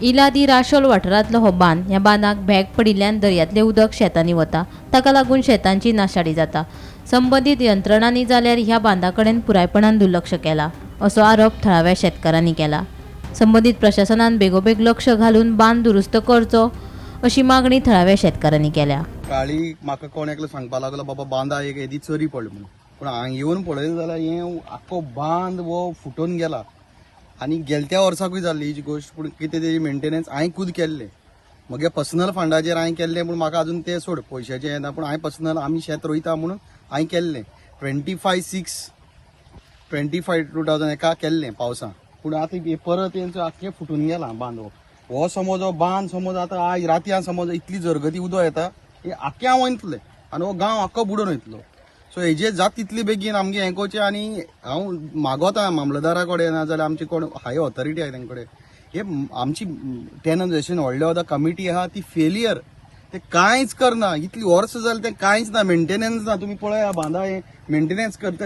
इलादी राशोल वाठारांतलो हो बांद ह्या बांदाक भेग पडिल्ल्यान दर्यांतलें उदक शेतांनी वता, ताका लागून शेतांची नाशाडी जाता। संबंदीत यंत्रणांनी जाल्यार ह्या बांदा कडेन पुरायपणान दुर्लक्ष केला असो आरोप थळाव्या शेतकारांनी केला। संबंदीत प्रशासनान बेगोबेग लक्ष घालून बांद दुरुस्त करचो अशी मागणी थळाव्या शेतकारांनी केल्या। काळी म्हाका कोण एकलो सांगपा लागलो बाबा बांदा एक येदी चरी पडली म्हणून, पूण हांगा येवन पळयलें जाल्यार हें आख्खो बांद वो फुटून गेला आनी गेल्या वर्साकूय जाल्ली ही गोश्ट। पूण कितें तेजी मेंटेनन्स हांवें खूद केल्लें, म्हगे पर्सनल फंडाचेर हांवें केल्लें, पूण म्हाका अजून तें सोड पयशाचें येना, पूण हांवें पर्सनल आमी शेत रोयता म्हणून हांवें केल्लें 25/6/2021 एका केल्लें पावसां। पूण आतां हे परत तेंचो आख्खें फुटून गेला बांद हो समज हो बांद समज आतां आयज रातयां समज इतली जरगती उदक येता हे आख्खें हांव वयतलें आनी हो गांव आख्खो बुडोवन वयतलो। सो हेजेर जाता तितली बेगीन आमगे हें करचें आनी हांव मागोता मामलेदारा कडेन ना जाल्यार आमचे कोण हाय ऑथॉरिटी आहा तेंचे कडेन हे आमची टॅनलायझेशन व्हडल्या व्हडा कमिटी आहा ती फेलियर, ते कांयच करना। इतली वर्सां जाली तें कांयच ना, मेंटेनन्स ना। तुमी पळया बांदा हे मेंटेनन्स करता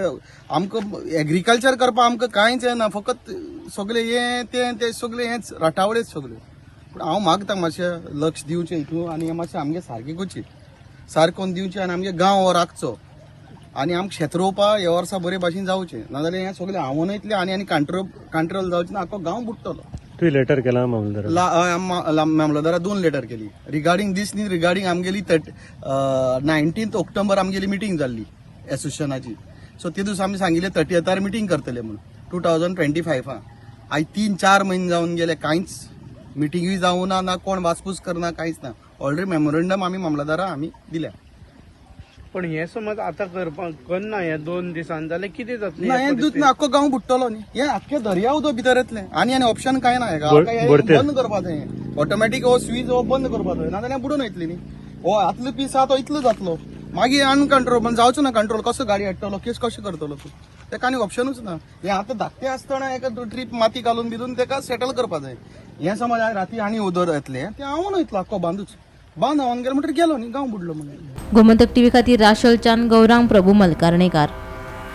आमकां एग्रीकल्चर करपाक आमकां कांयच येना, फकत सगळे हे ते सगळे हेच रटावळेच सगळे। पूण हांव मागता मातशें लक्ष दिवचें हितून आनी मातशें आमगे सारकें करचें, सारकोन दिवचें आनी आमगे गांव हो राखचो आनी आमकां शेत रोवपा हे वर्सा बरे भाशेन जावचें, नाजाल्यार हें सगळें हांवून वयतलें आनी कंट्रोल जावचें ना, आख्खो गांव बुडटलो। तुवें लेटर केला मामलेदाराक? मामलेदारा 2 लेटर केली रिगार्डिंग दीस न्ही, रिगार्डिंग आमगेली 19 ऑक्टोबर आमगेली मिटींग जाल्ली एसोसिएशनाची। सो ते दीस आमी सांगिल्लें 30th मिटींग करतले म्हणून 2025 आयज 3-4 म्हयने जावन गेले, कांयच मिटींगूय जावना, ना कोण वासपूस करना, कांयच ना। ऑलरेडी मेमोरंडम आमी मामलेदारा आमी दिल्या। पण हे समज आता करपाक करना हे 2 दिसान जाल्यार कितें जातलें? ना हें दूध ना, आख्खो गांव बुडटलो न्ही, हें आख्खें दर्या उदक भितर येतलें आनी ऑप्शन कांय ना। बंद करपाक जाय, ऑटोमॅटीक हो स्वीच हो बंद करपाक जाय, नाजाल्यार बुडून वयतली न्ही। हो आतलो पीस आहा तो इतलो जातलो, मागीर अनकंट्रोल पण जावचो ना कंट्रोल। कसो गाडी हाडटलो, केस कशें करतलो तूं? तेका आनी ऑप्शनूच ना। हें आतां धाकटें आसतना एका ट्रीप माती घालून भितून तेका सेटल करपाक जाय। हें समज आयज राती आनी उदक येतलें तें हांवून वयतलो आख्खो बांदूच, बांद हांवन गेलो म्हणटकीर गेलो न्ही, गांव बुडलो म्हणून। गोमंतक टीव्ही खातीर राशोलच्यान गौरांग प्रभू मलकार्णेकार।